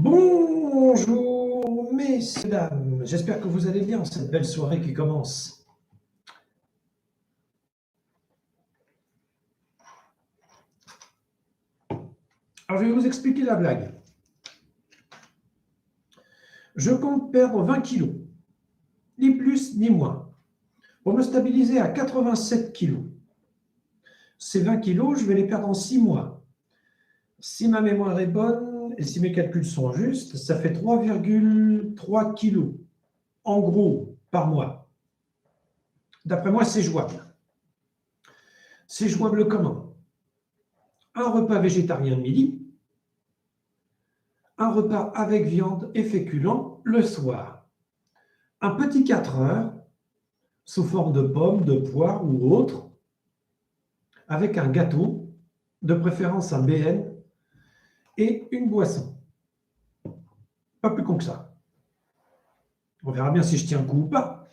Bonjour, messieurs, dames. J'espère que vous allez bien en cette belle soirée qui commence. Alors, je vais vous expliquer la blague. Je compte perdre 20 kilos, ni plus ni moins, pour me stabiliser à 87 kilos. Ces 20 kilos, je vais les perdre en 6 mois. Si ma mémoire est bonne et si mes calculs sont justes, ça fait 3,3 kilos, en gros, par mois. D'après moi, c'est jouable. C'est jouable comment? Un repas végétarien de midi, un repas avec viande et féculents le soir, un petit 4 heures sous forme de pommes, de poire ou autre, avec un gâteau, de préférence un BN, et une boisson. Pas plus con que ça. On verra bien si je tiens le coup ou pas.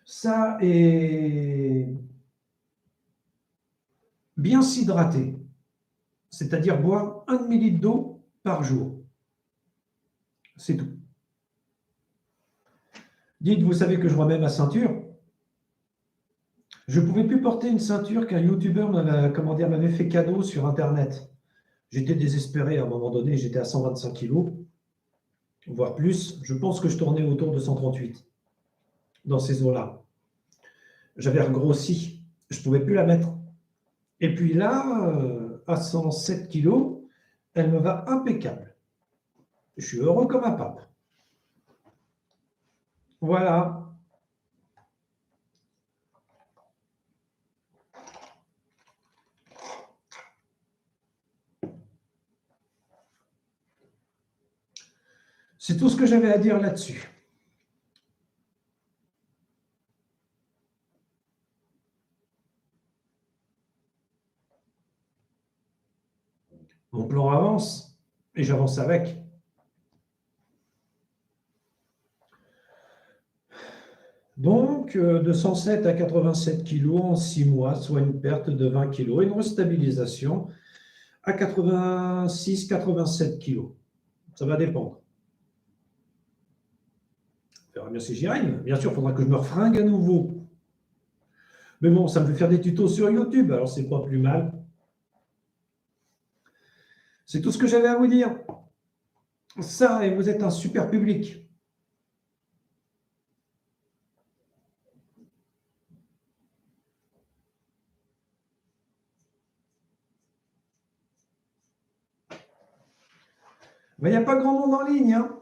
Ça est bien s'hydrater, c'est-à-dire boire 1 demi-litre d'eau par jour. C'est tout. Dites, vous savez que je remets ma ceinture? Je ne pouvais plus porter une ceinture qu'un youtubeur m'avait fait cadeau sur Internet. J'étais désespéré à un moment donné, j'étais à 125 kilos, voire plus. Je pense que je tournais autour de 138 dans ces eaux-là. J'avais regrossi, je ne pouvais plus la mettre. Et puis là, à 107 kilos, elle me va impeccable. Je suis heureux comme un pape. Voilà. C'est tout ce que j'avais à dire là-dessus. Mon plan avance et j'avance avec. Donc, de 107 à 87 kg en 6 mois, soit une perte de 20 kg et une restabilisation à 86-87 kg. Ça va dépendre. On verra bien si j'y arrive. Bien sûr, il faudra que je me refringue à nouveau. Mais bon, ça me fait faire des tutos sur YouTube, alors c'est pas plus mal. C'est tout ce que j'avais à vous dire. Ça, et vous êtes un super public. Mais il n'y a pas grand monde en ligne, hein.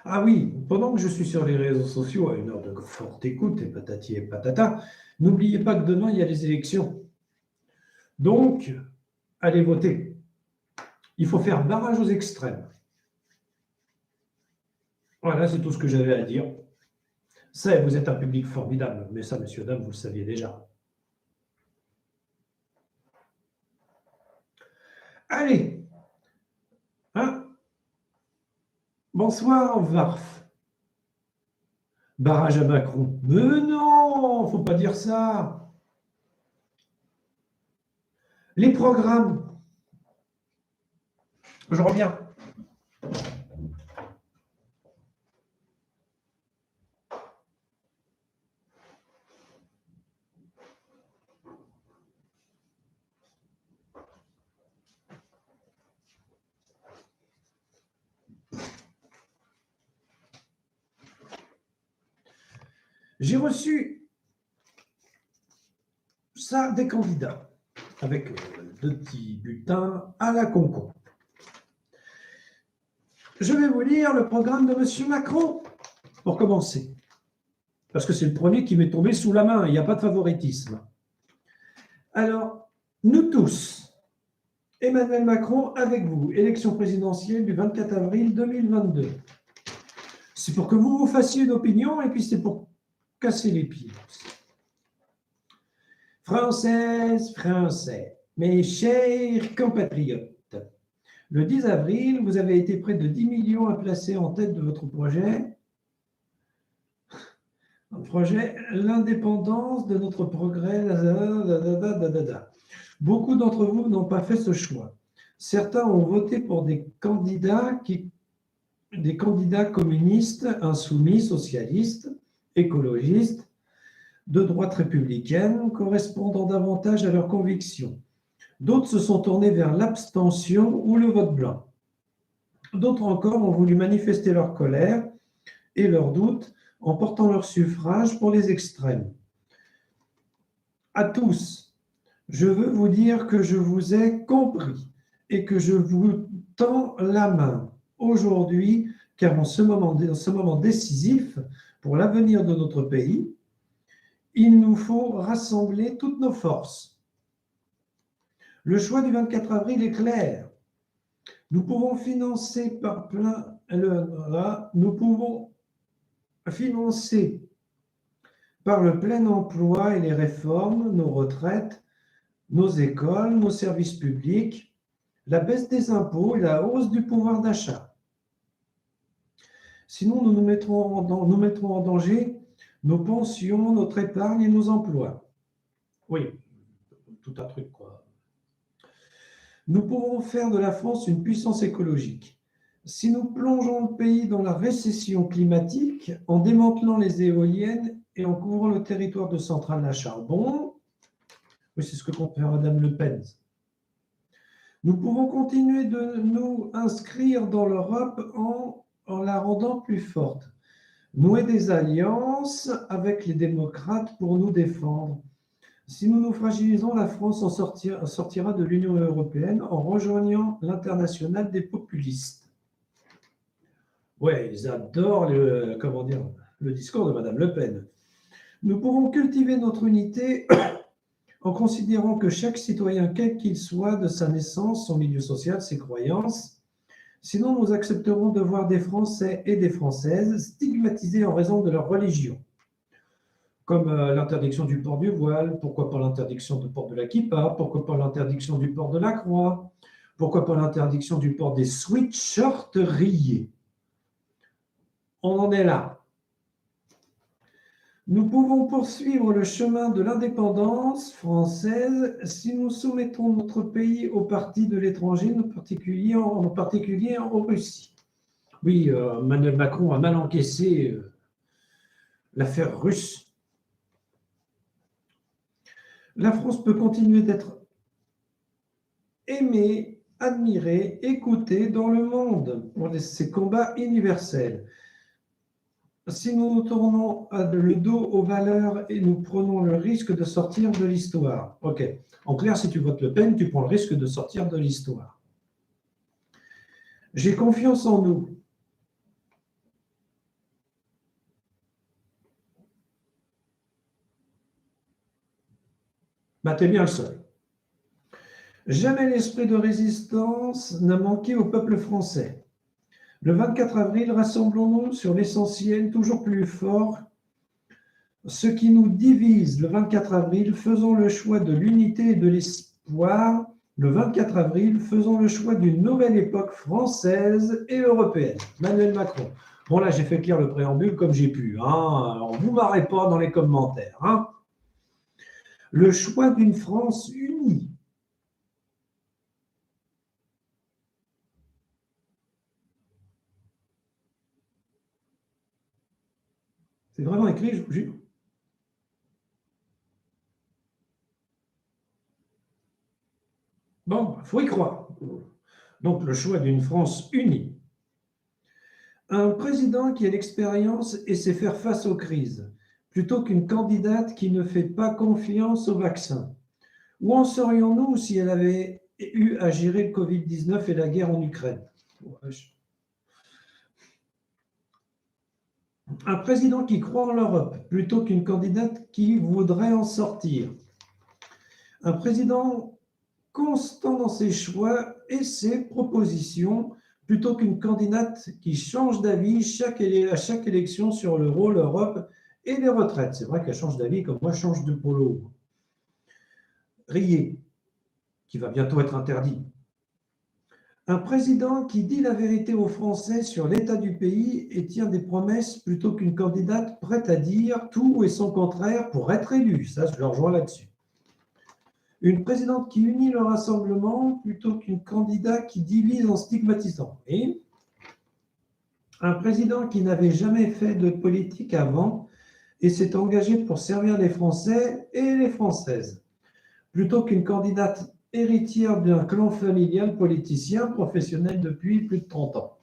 Ah oui, pendant que je suis sur les réseaux sociaux à une heure de forte écoute et patati et patata, n'oubliez pas que demain, il y a les élections. Donc, allez voter. Il faut faire barrage aux extrêmes. Voilà, c'est tout ce que j'avais à dire. Ça, vous êtes un public formidable, mais ça, messieurs, dames, vous le saviez déjà. Allez, hein? Bonsoir, Varf. Barrage à Macron. Mais non, faut pas dire ça. Les programmes. Je reviens. J'ai reçu ça des candidats avec 2 petits bulletins à la concombre. Je vais vous lire le programme de M. Macron pour commencer, parce que c'est le premier qui m'est tombé sous la main, il n'y a pas de favoritisme. Alors, nous tous, Emmanuel Macron avec vous, élection présidentielle du 24 avril 2022. C'est pour que vous vous fassiez une opinion et puis c'est pour casser les pieds. Françaises, Français, Mes chers compatriotes, le 10 avril, vous avez été près de 10 millions à placer en tête de votre projet. Un projet, l'indépendance de notre progrès. Beaucoup d'entre vous n'ont pas fait ce choix. Certains ont voté pour des candidats communistes, insoumis, socialistes, écologistes, de droite républicaine, correspondant davantage à leurs convictions. D'autres se sont tournés vers l'abstention ou le vote blanc. D'autres encore ont voulu manifester leur colère et leurs doutes en portant leur suffrage pour les extrêmes. À tous, je veux vous dire que je vous ai compris et que je vous tends la main aujourd'hui, car en ce moment décisif pour l'avenir de notre pays, il nous faut rassembler toutes nos forces. Le choix du 24 avril est clair. Nous pouvons financer par le plein emploi et les réformes, nos retraites, nos écoles, nos services publics, la baisse des impôts et la hausse du pouvoir d'achat. Sinon, nous mettrons en danger nos pensions, notre épargne et nos emplois. Oui, tout un truc, quoi. Nous pourrons faire de la France une puissance écologique. Si nous plongeons le pays dans la récession climatique en démantelant les éoliennes et en couvrant le territoire de centrales à charbon, oui, c'est ce que compte faire Madame Le Pen. Nous pouvons continuer de nous inscrire dans l'Europe en la rendant plus forte, nouer des alliances avec les démocrates pour nous défendre. Si nous nous fragilisons, la France sortira de l'Union européenne en rejoignant l'internationale des populistes. Ouais, ils adorent le discours de Madame Le Pen. Nous pouvons cultiver notre unité en considérant que chaque citoyen, quel qu'il soit, de sa naissance, son milieu social, ses croyances, sinon nous accepterons de voir des Français et des Françaises stigmatisés en raison de leur religion. Comme l'interdiction du port du voile, pourquoi pas l'interdiction du port de la kippa, pourquoi pas l'interdiction du port de la croix, pourquoi pas l'interdiction du port des sweatshirts rayés. On en est là. Nous pouvons poursuivre le chemin de l'indépendance française si nous soumettons notre pays aux partis de l'étranger, en particulier en Russie. Oui, Emmanuel Macron a mal encaissé l'affaire russe. La France peut continuer d'être aimée, admirée, écoutée dans le monde pour ses combats universels. Si nous nous tournons le dos aux valeurs et nous prenons le risque de sortir de l'histoire. Ok. En clair, si tu votes Le Pen, tu prends le risque de sortir de l'histoire. J'ai confiance en nous. Bah, t'es bien le seul. Jamais l'esprit de résistance n'a manqué au peuple français. Le 24 avril, rassemblons-nous sur l'essentiel, toujours plus fort. Ce qui nous divise le 24 avril, faisons le choix de l'unité et de l'espoir. Le 24 avril, faisons le choix d'une nouvelle époque française et européenne. Emmanuel Macron. Bon, là, j'ai fait lire le préambule comme j'ai pu. Alors, vous ne marrez pas dans les commentaires. Le choix d'une France unie. C'est vraiment écrit, je vous jure. Bon, il faut y croire. Donc, le choix d'une France unie. Un président qui a l'expérience et sait faire face aux crises, plutôt qu'une candidate qui ne fait pas confiance au vaccin. Où en serions-nous si elle avait eu à gérer le Covid-19 et la guerre en Ukraine? Un président qui croit en l'Europe, plutôt qu'une candidate qui voudrait en sortir. Un président constant dans ses choix et ses propositions, plutôt qu'une candidate qui change d'avis à chaque élection sur l'euro, l'Europe et les retraites. C'est vrai qu'elle change d'avis comme moi je change de polo. Riez. qui va bientôt être interdit. Un président qui dit la vérité aux Français sur l'état du pays et tient des promesses plutôt qu'une candidate prête à dire tout et son contraire pour être élue. Ça, je le rejoins là-dessus. Une présidente qui unit le rassemblement plutôt qu'une candidate qui divise en stigmatisant. Et un président qui n'avait jamais fait de politique avant et s'est engagé pour servir les Français et les Françaises, plutôt qu'une candidate héritière d'un clan familial politicien professionnel depuis plus de 30 ans.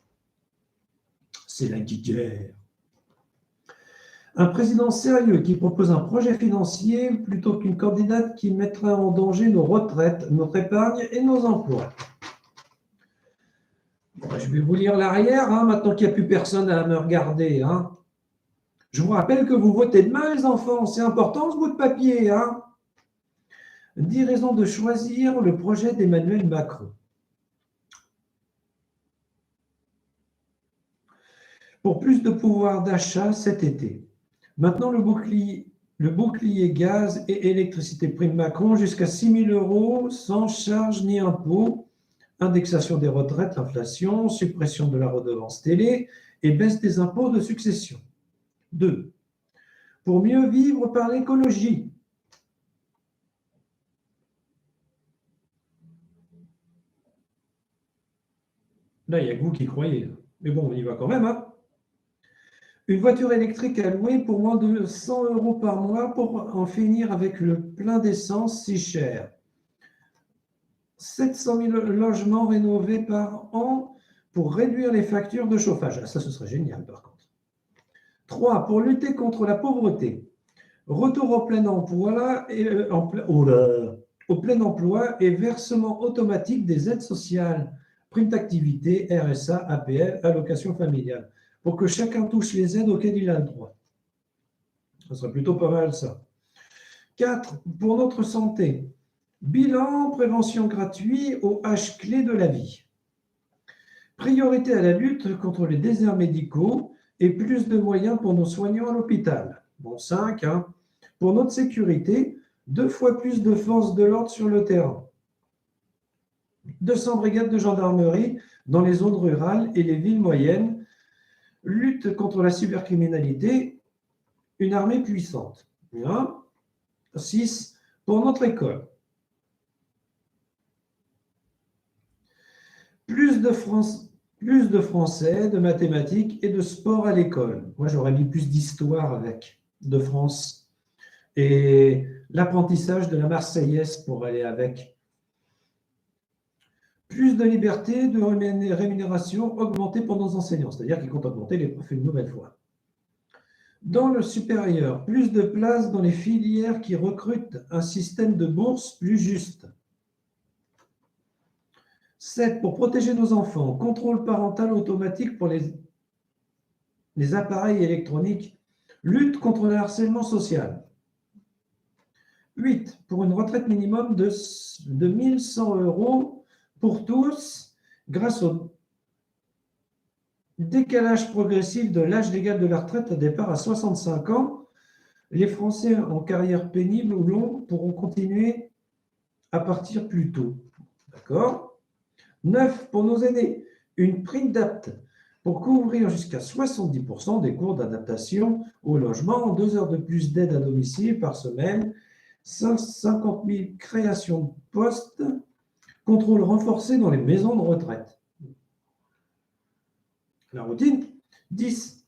C'est la guerre. Un président sérieux qui propose un projet financier plutôt qu'une candidate qui mettrait en danger nos retraites, notre épargne et nos emplois. Bon, je vais vous lire l'arrière, maintenant qu'il n'y a plus personne à me regarder. Je vous rappelle que vous votez demain, les enfants. C'est important, ce bout de papier. 10 raisons de choisir le projet d'Emmanuel Macron. Pour plus de pouvoir d'achat cet été. Maintenant, le bouclier gaz et électricité prime Macron jusqu'à 6 000 € sans charge ni impôt, indexation des retraites, inflation, suppression de la redevance télé et baisse des impôts de succession. 2. Pour mieux vivre par l'écologie. Là, il n'y a que vous qui croyez. Mais bon, on y va quand même. Une voiture électrique à louer pour moins de 100 € par mois pour en finir avec le plein d'essence si cher. 700 000 logements rénovés par an pour réduire les factures de chauffage. Ça, ce serait génial par contre. 3. Pour lutter contre la pauvreté. Retour au plein emploi et versement automatique des aides sociales, prime d'activité, RSA, APL, allocation familiale, pour que chacun touche les aides auxquelles il a le droit. Ça serait plutôt pas mal, ça. 4. Pour notre santé. Bilan, prévention gratuit aux H clés de la vie. Priorité à la lutte contre les déserts médicaux et plus de moyens pour nos soignants à l'hôpital. Bon, 5. Pour notre sécurité, 2 fois plus de forces de l'ordre sur le terrain. 200 brigades de gendarmerie dans les zones rurales et les villes moyennes. Lutte contre la cybercriminalité, une armée puissante. 6. Pour notre école. Plus de français, de mathématiques et de sport à l'école. Moi, j'aurais mis plus d'histoire avec, de France. Et l'apprentissage de la Marseillaise pour aller avec. Plus de liberté, de rémunération augmentée pour nos enseignants, c'est-à-dire qu'ils comptent augmenter les profs une nouvelle fois. Dans le supérieur, plus de places dans les filières qui recrutent, un système de bourse plus juste. 7. Pour protéger nos enfants, contrôle parental automatique pour les appareils électroniques, lutte contre le harcèlement social. 8. Pour une retraite minimum de 1 100 € pour tous, grâce au décalage progressif de l'âge légal de la retraite à départ à 65 ans, les Français en carrière pénible ou longue pourront continuer à partir plus tôt. D'accord ? 9. Pour nos aînés, une prime d'APT pour couvrir jusqu'à 70% des cours d'adaptation au logement, 2 heures de plus d'aide à domicile par semaine, 50 000 créations de postes, contrôle renforcé dans les maisons de retraite. La routine. 10.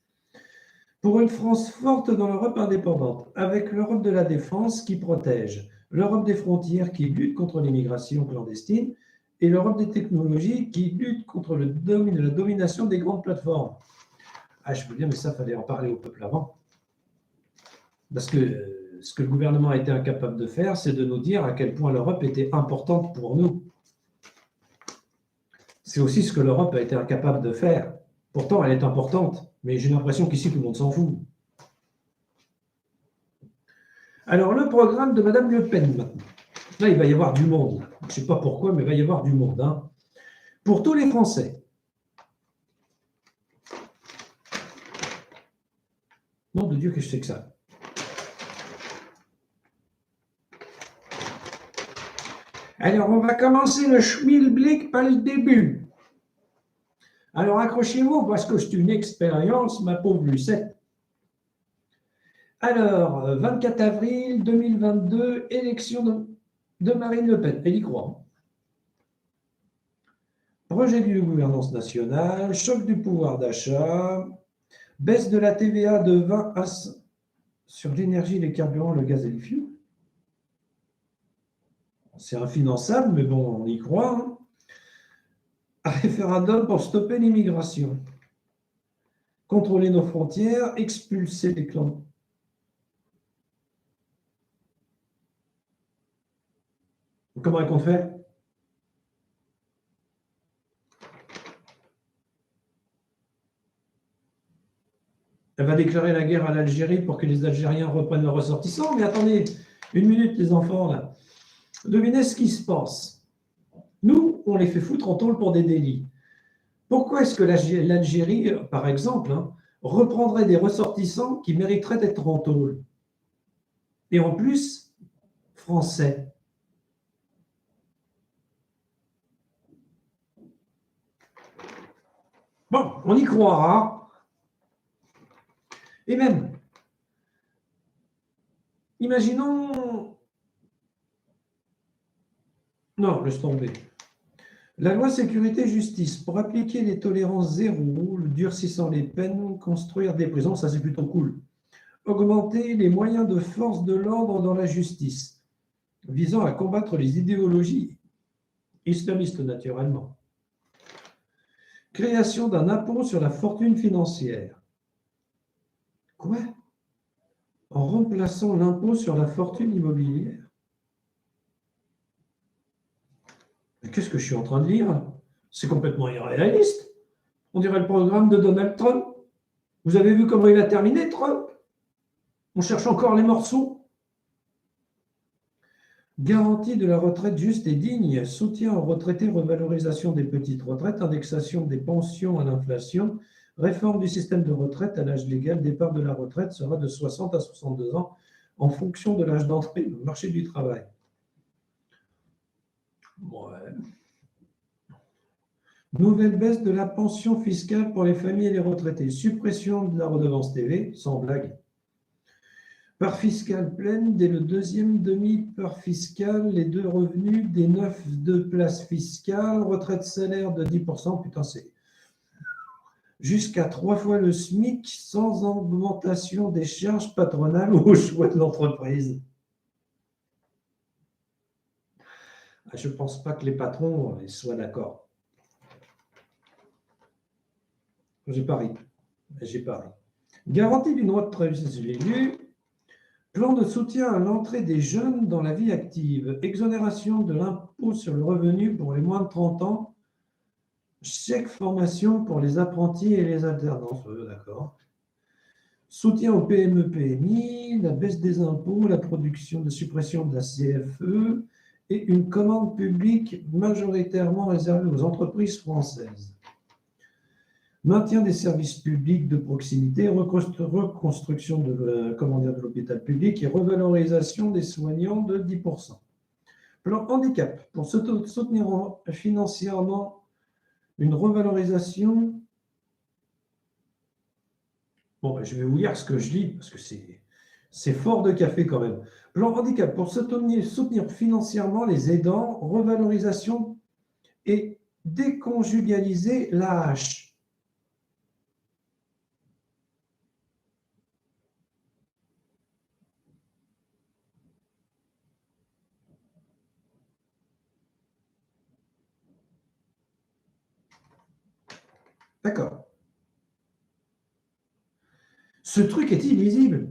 Pour une France forte dans l'Europe indépendante, avec l'Europe de la défense qui protège, l'Europe des frontières qui lutte contre l'immigration clandestine et l'Europe des technologies qui lutte contre la domination des grandes plateformes. Je veux dire, mais ça, il fallait en parler au peuple avant. Parce que ce que le gouvernement a été incapable de faire, c'est de nous dire à quel point l'Europe était importante pour nous. C'est aussi ce que l'Europe a été incapable de faire. Pourtant, elle est importante, mais j'ai l'impression qu'ici, tout le monde s'en fout. Alors, le programme de Mme Le Pen, maintenant. Là, il va y avoir du monde. Je ne sais pas pourquoi, mais il va y avoir du monde. Pour tous les Français. Nom de Dieu, que je sais que ça. Alors, on va commencer le schmilblick par le début. Alors, accrochez-vous parce que c'est une expérience, ma pauvre Lucette. Alors, 24 avril 2022, élection de Marine Le Pen. Elle y croit. Projet de gouvernance nationale, choc du pouvoir d'achat, baisse de la TVA de 20 à sur l'énergie, les carburants, le gaz et les fioul. C'est infinançable, mais bon, on y croit. Hein. Un référendum pour stopper l'immigration. Contrôler nos frontières, expulser les clans. Comment est-ce qu'on fait? Elle va déclarer la guerre à l'Algérie pour que les Algériens reprennent leurs ressortissants. Mais attendez, une minute, les enfants, là. Devinez ce qui se passe. Nous, on les fait foutre en tôle pour des délits. Pourquoi est-ce que l'Algérie, par exemple, hein, reprendrait des ressortissants qui mériteraient d'être en tôle? Et en plus, français. Bon, on y croira. Et même, imaginons... Non, laisse tomber. La loi sécurité-justice, pour appliquer les tolérances zéro, le durcissant les peines, construire des prisons, ça c'est plutôt cool. Augmenter les moyens de force de l'ordre dans la justice, visant à combattre les idéologies islamistes naturellement. Création d'un impôt sur la fortune financière. Quoi? En remplaçant l'impôt sur la fortune immobilière? Mais qu'est-ce que je suis en train de lire? C'est complètement irréaliste. On dirait le programme de Donald Trump. Vous avez vu comment il a terminé, Trump? On cherche encore les morceaux. Garantie de la retraite juste et digne, soutien aux retraités, revalorisation des petites retraites, indexation des pensions à l'inflation, réforme du système de retraite à l'âge légal, départ de la retraite sera de 60 à 62 ans en fonction de l'âge d'entrée au marché du travail. Ouais. Nouvelle baisse de la pension fiscale pour les familles et les retraités, suppression de la redevance TV, sans blague. Part fiscale pleine, dès le deuxième demi-part fiscal, les deux revenus des 9 de place fiscale, retraite salaire de 10%, putain c'est jusqu'à 3 fois le SMIC sans augmentation des charges patronales ou au choix de l'entreprise. Je ne pense pas que les patrons soient d'accord. J'ai pari. Garantie d'une retraite, je l'ai lu. Plan de soutien à l'entrée des jeunes dans la vie active. Exonération de l'impôt sur le revenu pour les moins de 30 ans. Chèque formation pour les apprentis et les alternances. D'accord. Soutien aux PME, PMI, la baisse des impôts, la production de suppression de la CFE et une commande publique majoritairement réservée aux entreprises françaises. Maintien des services publics de proximité, reconstruction de l'hôpital public et revalorisation des soignants de 10%. Plan handicap, pour soutenir financièrement une revalorisation. Bon, je vais vous lire ce que je lis, parce que c'est fort de café quand même. Plan handicap, pour soutenir financièrement les aidants, revalorisation et déconjugaliser l'AH. D'accord. Ce truc est illisible.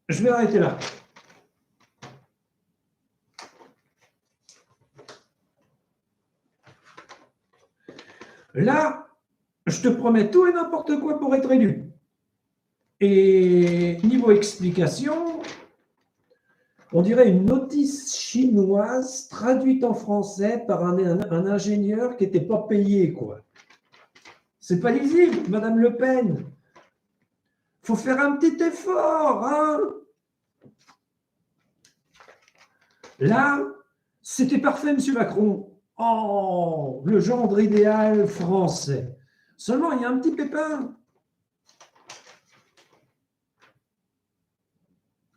Je vais arrêter là. Là, je te promets tout et n'importe quoi pour être élu. Et niveau explication, on dirait une notice chinoise traduite en français par un ingénieur qui n'était pas payé, quoi. C'est pas lisible, Madame Le Pen. Faut faire un petit effort, hein. Là, c'était parfait, M. Macron. Oh, le gendre idéal français. Seulement, il y a un petit pépin.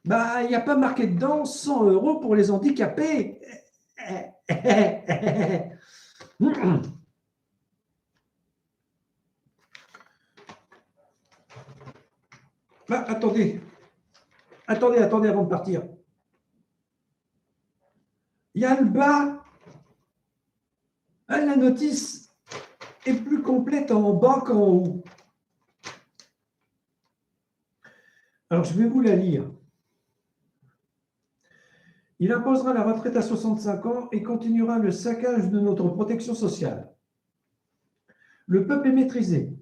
Bah, il n'y a pas marqué dedans 100 € pour les handicapés. Bah, attendez. Attendez avant de partir. Il y a le bas. Ah, la notice est plus complète en bas qu'en haut. Alors, je vais vous la lire. Il imposera la retraite à 65 ans et continuera le saccage de notre protection sociale. Le peuple est maîtrisé.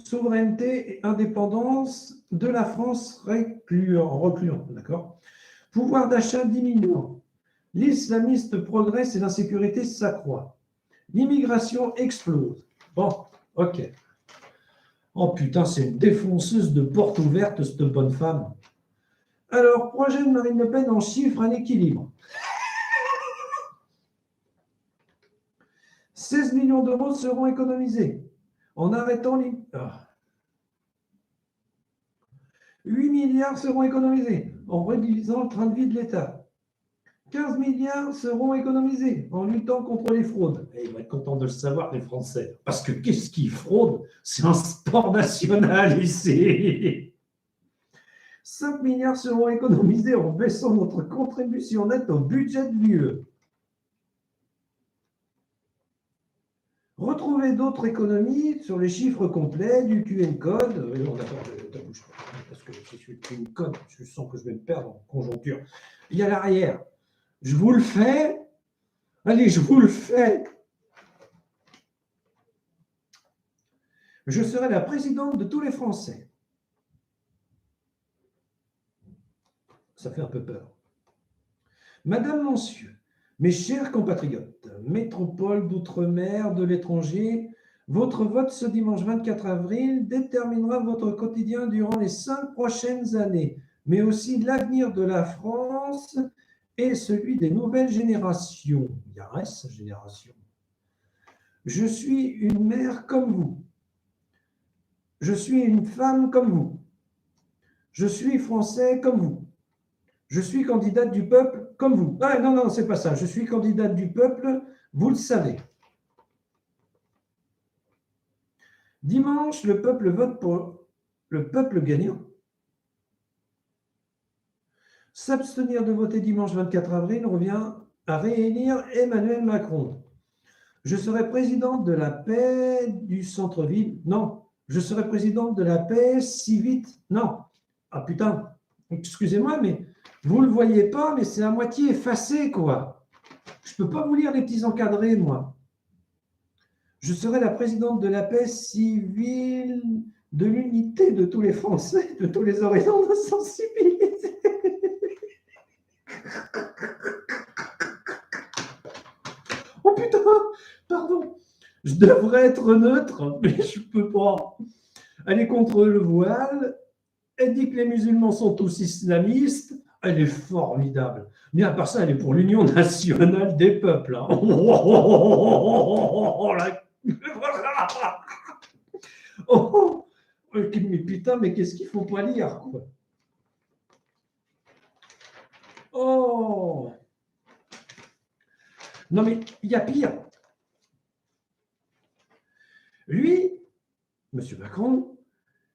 Souveraineté et indépendance de la France reculant, d'accord. Pouvoir d'achat diminuant. L'islamiste progresse et l'insécurité s'accroît. L'immigration explose. Bon, ok. Oh putain, c'est une défonceuse de porte ouverte, cette bonne femme. Alors, projet de Marine Le Pen en chiffres, un équilibre. 16 millions d'euros seront économisés en arrêtant les... 8 milliards seront économisés en réduisant le train de vie de l'État. 15 milliards seront économisés en luttant contre les fraudes. Et ils vont être contents de le savoir, les Français. Parce que qu'est-ce qu'ils fraudent? C'est un sport national ici. 5 milliards seront économisés en baissant notre contribution nette au budget de l'UE. Retrouvez d'autres économies sur les chiffres complets du QN code. Non, d'accord, bouge pas, parce que si je fais le QN code, je sens que je vais me perdre en conjoncture. Il y a l'arrière. Je vous le fais. Allez, je vous le fais. Je serai la présidente de tous les Français. Ça fait un peu peur. Madame Monsieur, mes chers compatriotes, métropole d'outre-mer, de l'étranger, votre vote ce dimanche 24 avril déterminera votre quotidien durant les 5 prochaines années, mais aussi l'avenir de la France et celui des nouvelles générations. Il y a reste génération. Je suis une mère comme vous. Je suis une femme comme vous. Je suis français comme vous. Je suis candidate du peuple comme vous. Ah non, non, c'est pas ça. Je suis candidate du peuple, vous le savez. Dimanche, le peuple vote pour le peuple gagnant. S'abstenir de voter dimanche 24 avril revient à réélire Emmanuel Macron. Je serai présidente de la paix du centre-ville. Non. Je serai présidente de la paix si vite. Non. Ah putain, excusez-moi, mais vous ne le voyez pas, mais c'est à moitié effacé, quoi. Je ne peux pas vous lire les petits encadrés, moi. Je serai la présidente de la paix civile, de l'unité de tous les Français, de tous les horizons de sensibilité. Oh putain, pardon. Je devrais être neutre, mais je ne peux pas. Elle est contre le voile. Elle dit que les musulmans sont tous islamistes. Elle est formidable. Mais à part ça, elle est pour l'Union nationale des peuples. Hein. Oh, mais putain, mais qu'est-ce qu'il faut pas lire, quoi. Oh. Non, mais il y a pire. Lui, M. Macron,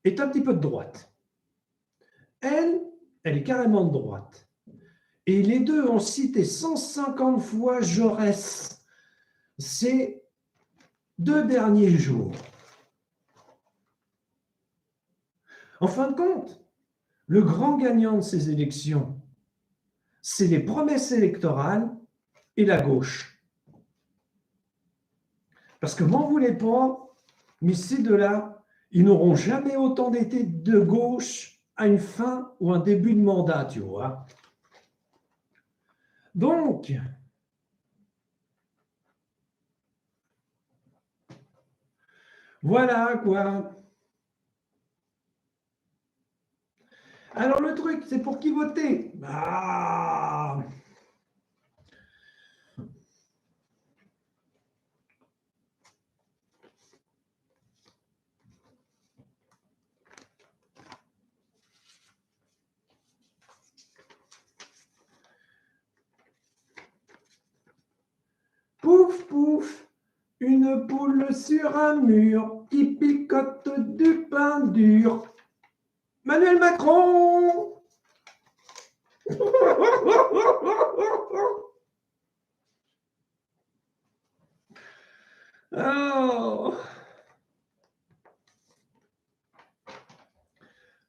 est un petit peu de droite. Elle est carrément de droite. Et les deux ont cité 150 fois Jaurès ces 2 derniers jours. En fin de compte, le grand gagnant de ces élections, c'est les promesses électorales et la gauche. Parce que m'en voulez pas, mais ces deux-là, ils n'auront jamais autant été de gauche à une fin ou un début de mandat, tu vois. Donc, voilà quoi. Alors le truc, c'est pour qui voter? Ah, pouf, pouf, une poule sur un mur qui picote du pain dur. Emmanuel Macron. Oh.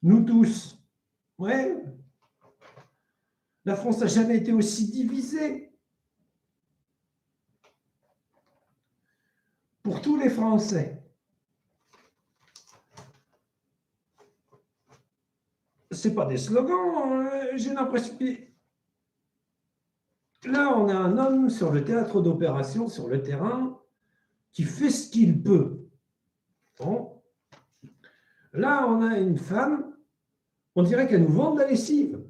Nous tous, ouais, la France n'a jamais été aussi divisée. Pour tous les Français. C'est pas des slogans, j'ai l'impression. Là, on a un homme sur le théâtre d'opération, sur le terrain, qui fait ce qu'il peut. Bon. Là, on a une femme, on dirait qu'elle nous vend de la lessive.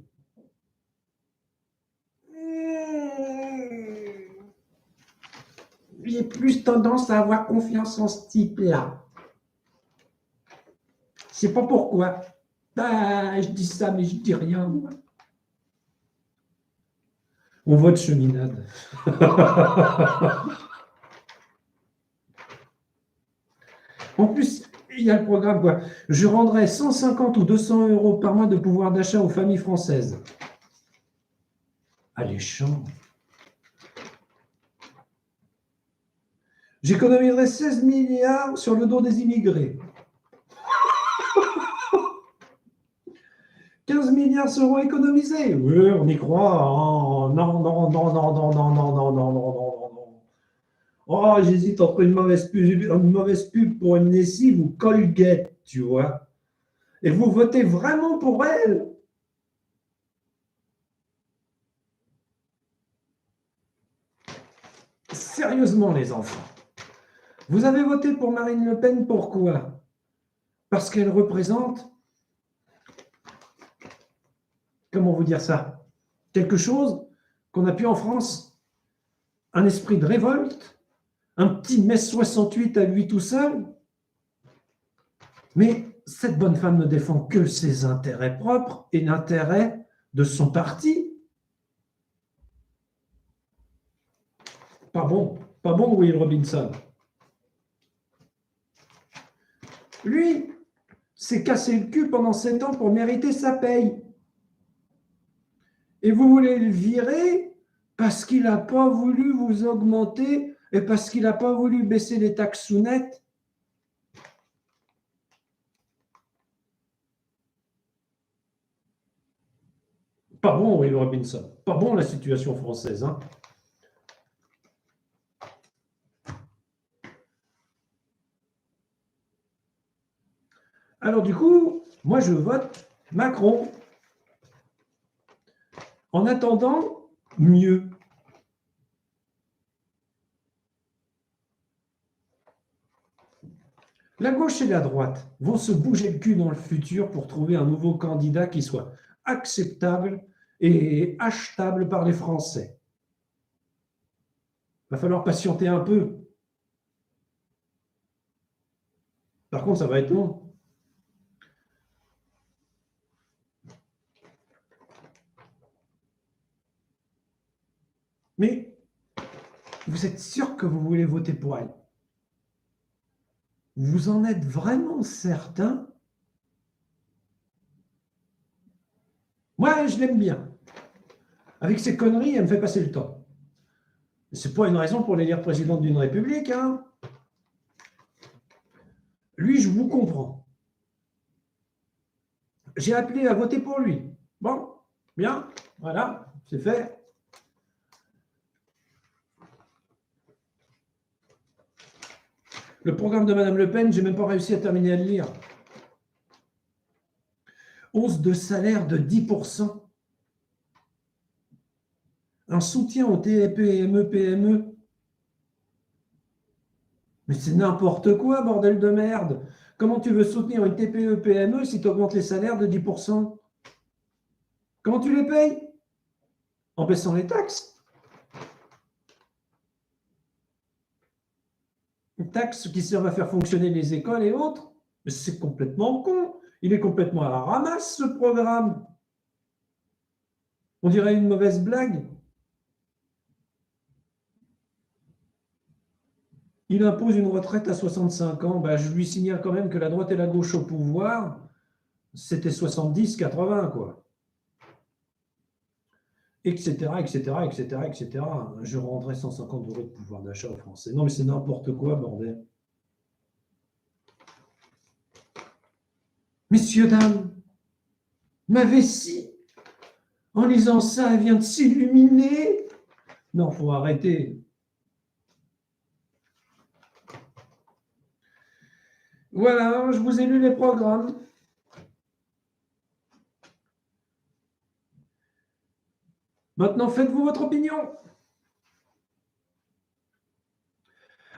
J'ai plus tendance à avoir confiance en ce type-là. Je sais pas pourquoi. Je dis ça, mais je dis rien. On vote cheminade. En plus, il y a le programme, quoi. Je rendrai 150 ou 200 euros par mois de pouvoir d'achat aux familles françaises. Alléchant. J'économiserai 16 milliards sur le dos des immigrés. 15 milliards seront économisés. Oui, on y croit. Oh, non, non, non, non, non, non, non, non, non, non, non, non, non. Oh, j'hésite entre une mauvaise pub pour une lessive ou Colgate, tu vois. Et vous votez vraiment pour elle? Sérieusement, les enfants. Vous avez voté pour Marine Le Pen, pourquoi? Parce qu'elle représente, comment vous dire ça, quelque chose qu'on a pu en France, un esprit de révolte, un petit mai 68 à lui tout seul. Mais cette bonne femme ne défend que ses intérêts propres et l'intérêt de son parti. Pas bon, Will Robinson. Lui s'est cassé le cul pendant 7 ans pour mériter sa paye. Et vous voulez le virer parce qu'il n'a pas voulu vous augmenter et parce qu'il n'a pas voulu baisser les taxes sous net. Pas bon, Will Robinson. Pas bon la situation française. Hein. Alors du coup, moi je vote Macron. En attendant, mieux. La gauche et la droite vont se bouger le cul dans le futur pour trouver un nouveau candidat qui soit acceptable et achetable par les Français. Il va falloir patienter un peu. Par contre, ça va être long. Mais vous êtes sûr que vous voulez voter pour elle? Vous en êtes vraiment certain? Moi, je l'aime bien. Avec ses conneries, elle me fait passer le temps. Ce n'est pas une raison pour l'élire présidente d'une république. Hein. Lui, je vous comprends. J'ai appelé à voter pour lui. Bon, bien, voilà, c'est fait. Le programme de Mme Le Pen, je n'ai même pas réussi à terminer à le lire. Hausse de salaire de 10%. Un soutien aux TPE, PME. Mais c'est n'importe quoi, bordel de merde. Comment tu veux soutenir une TPE, PME si tu augmentes les salaires de 10%? Comment tu les payes? En baissant les taxes. Une taxe qui servent à faire fonctionner les écoles et autres. Mais c'est complètement con. Il est complètement à la ramasse, ce programme. On dirait une mauvaise blague. Il impose une retraite à 65 ans. Ben, je lui signale quand même que la droite et la gauche au pouvoir, c'était 70, 80, quoi. Etc., etc., etc., etc. Je rendrai 150 € de pouvoir d'achat aux Français. Non, mais c'est n'importe quoi, bordel. Messieurs, dames, ma vessie, en lisant ça, elle vient de s'illuminer. Non, faut arrêter. Voilà, je vous ai lu les programmes. Maintenant, faites-vous votre opinion.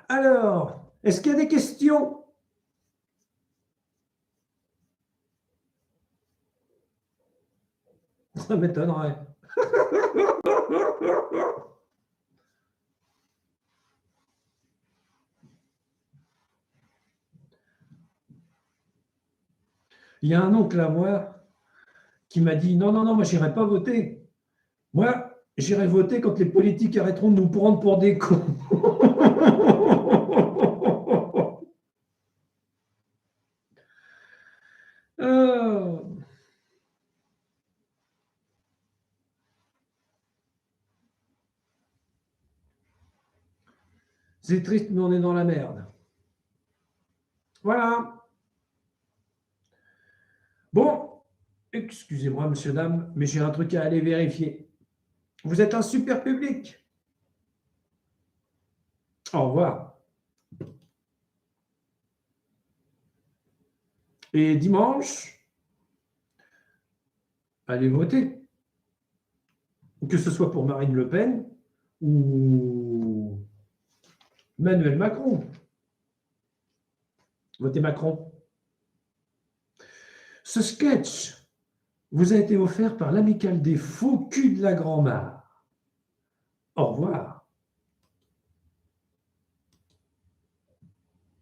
Alors, est-ce qu'il y a des questions? Ça m'étonnerait. Il y a un oncle à moi qui m'a dit non, non, non, moi, je n'irai pas voter. Moi, j'irai voter quand les politiques arrêteront de nous prendre pour des cons. C'est triste, mais on est dans la merde. Voilà. Bon, excusez-moi, monsieur, dame, mais j'ai un truc à aller vérifier. Vous êtes un super public. Au revoir. Et dimanche, allez voter. Que ce soit pour Marine Le Pen ou Emmanuel Macron. Votez Macron. Ce sketch vous a été offert par l'amicale des faux culs de la Grand-Mare. Au revoir.